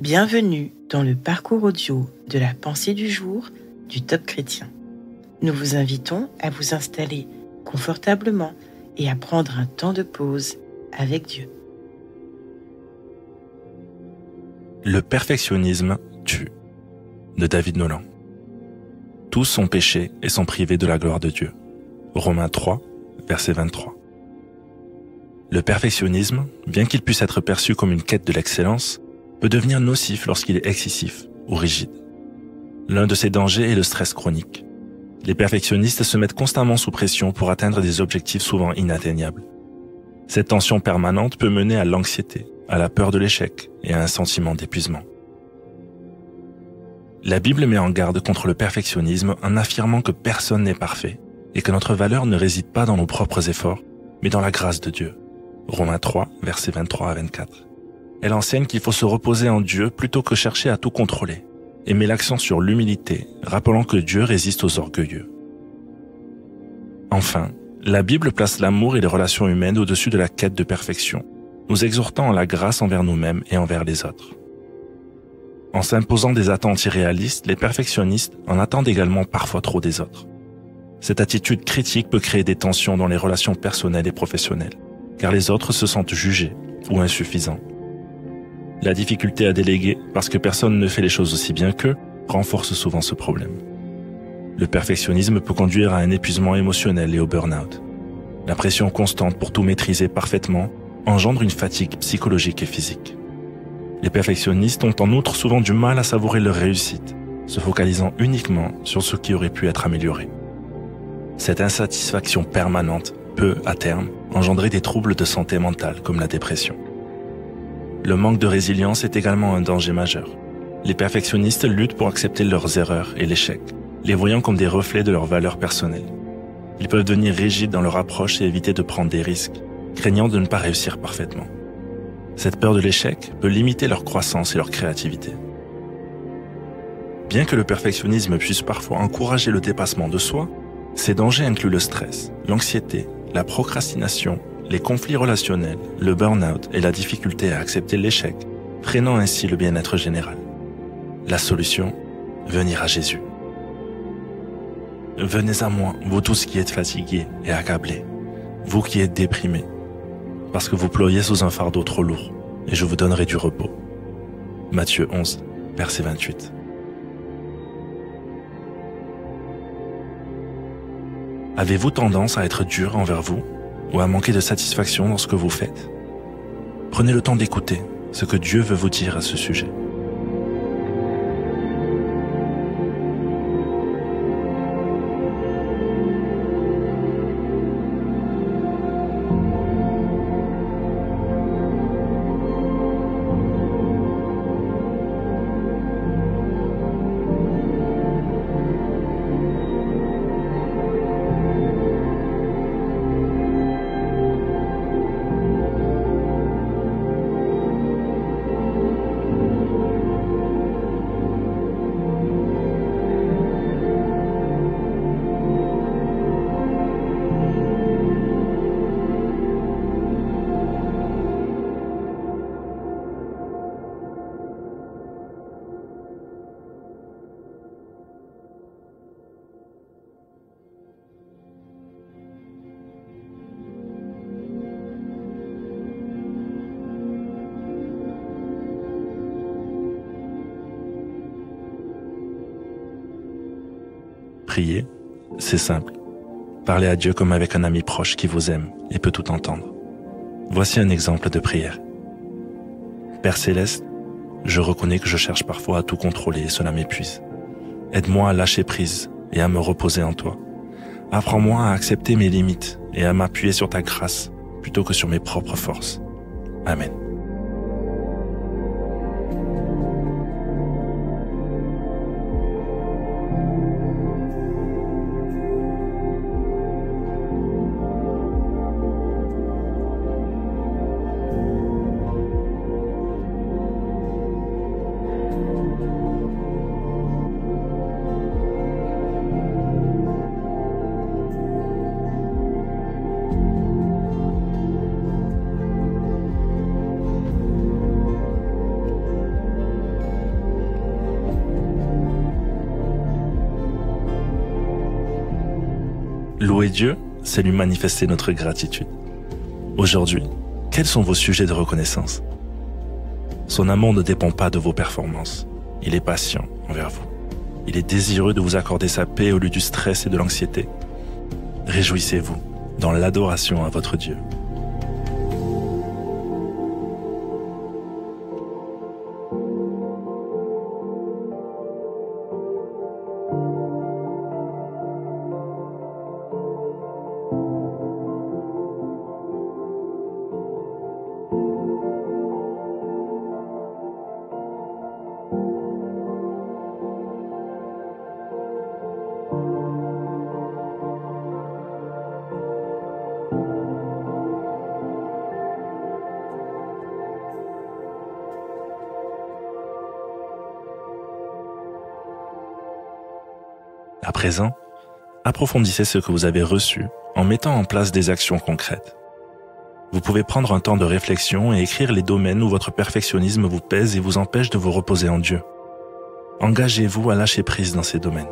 Bienvenue dans le parcours audio de la pensée du jour du Top Chrétien. Nous vous invitons à vous installer confortablement et à prendre un temps de pause avec Dieu. Le perfectionnisme tue, de David Nolan. Tous ont péché et sont privés de la gloire de Dieu. Romains 3, verset 23. Le perfectionnisme, bien qu'il puisse être perçu comme une quête de l'excellence, peut devenir nocif lorsqu'il est excessif ou rigide. L'un de ces dangers est le stress chronique. Les perfectionnistes se mettent constamment sous pression pour atteindre des objectifs souvent inatteignables. Cette tension permanente peut mener à l'anxiété, à la peur de l'échec et à un sentiment d'épuisement. La Bible met en garde contre le perfectionnisme en affirmant que personne n'est parfait et que notre valeur ne réside pas dans nos propres efforts, mais dans la grâce de Dieu. Romains 3, versets 23 à 24. Elle enseigne qu'il faut se reposer en Dieu plutôt que chercher à tout contrôler, et met l'accent sur l'humilité, rappelant que Dieu résiste aux orgueilleux. Enfin, la Bible place l'amour et les relations humaines au-dessus de la quête de perfection, nous exhortant à la grâce envers nous-mêmes et envers les autres. En s'imposant des attentes irréalistes, les perfectionnistes en attendent également parfois trop des autres. Cette attitude critique peut créer des tensions dans les relations personnelles et professionnelles, car les autres se sentent jugés ou insuffisants. La difficulté à déléguer, parce que personne ne fait les choses aussi bien qu'eux, renforce souvent ce problème. Le perfectionnisme peut conduire à un épuisement émotionnel et au burn-out. La pression constante pour tout maîtriser parfaitement engendre une fatigue psychologique et physique. Les perfectionnistes ont en outre souvent du mal à savourer leur réussite, se focalisant uniquement sur ce qui aurait pu être amélioré. Cette insatisfaction permanente peut, à terme, engendrer des troubles de santé mentale comme la dépression. Le manque de résilience est également un danger majeur. Les perfectionnistes luttent pour accepter leurs erreurs et l'échec, les voyant comme des reflets de leurs valeurs personnelles. Ils peuvent devenir rigides dans leur approche et éviter de prendre des risques, craignant de ne pas réussir parfaitement. Cette peur de l'échec peut limiter leur croissance et leur créativité. Bien que le perfectionnisme puisse parfois encourager le dépassement de soi, ces dangers incluent le stress, l'anxiété, la procrastination, les conflits relationnels, le burn-out et la difficulté à accepter l'échec, freinant ainsi le bien-être général. La solution, venir à Jésus. Venez à moi, vous tous qui êtes fatigués et accablés, vous qui êtes déprimés, parce que vous ployez sous un fardeau trop lourd, et je vous donnerai du repos. Matthieu 11, verset 28. Avez-vous tendance à être dur envers vous ou à manquer de satisfaction dans ce que vous faites? Prenez le temps d'écouter ce que Dieu veut vous dire à ce sujet. Prier, c'est simple. Parlez à Dieu comme avec un ami proche qui vous aime et peut tout entendre. Voici un exemple de prière. Père Céleste, je reconnais que je cherche parfois à tout contrôler et cela m'épuise. Aide-moi à lâcher prise et à me reposer en toi. Apprends-moi à accepter mes limites et à m'appuyer sur ta grâce plutôt que sur mes propres forces. Amen. Louer Dieu, c'est lui manifester notre gratitude. Aujourd'hui, quels sont vos sujets de reconnaissance? Son amour ne dépend pas de vos performances. Il est patient envers vous. Il est désireux de vous accorder sa paix au lieu du stress et de l'anxiété. Réjouissez-vous dans l'adoration à votre Dieu. À présent, approfondissez ce que vous avez reçu en mettant en place des actions concrètes. Vous pouvez prendre un temps de réflexion et écrire les domaines où votre perfectionnisme vous pèse et vous empêche de vous reposer en Dieu. Engagez-vous à lâcher prise dans ces domaines.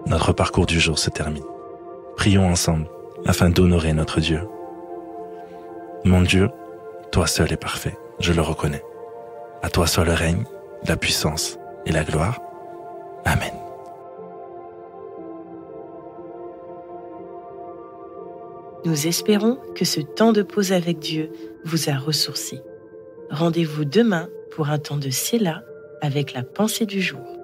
Notre parcours du jour se termine. Prions ensemble afin d'honorer notre Dieu. Mon Dieu, toi seul es parfait, je le reconnais. À toi seul règne la puissance et la gloire. Amen. Nous espérons que ce temps de pause avec Dieu vous a ressourci. Rendez-vous demain pour un temps de Séla avec la pensée du jour.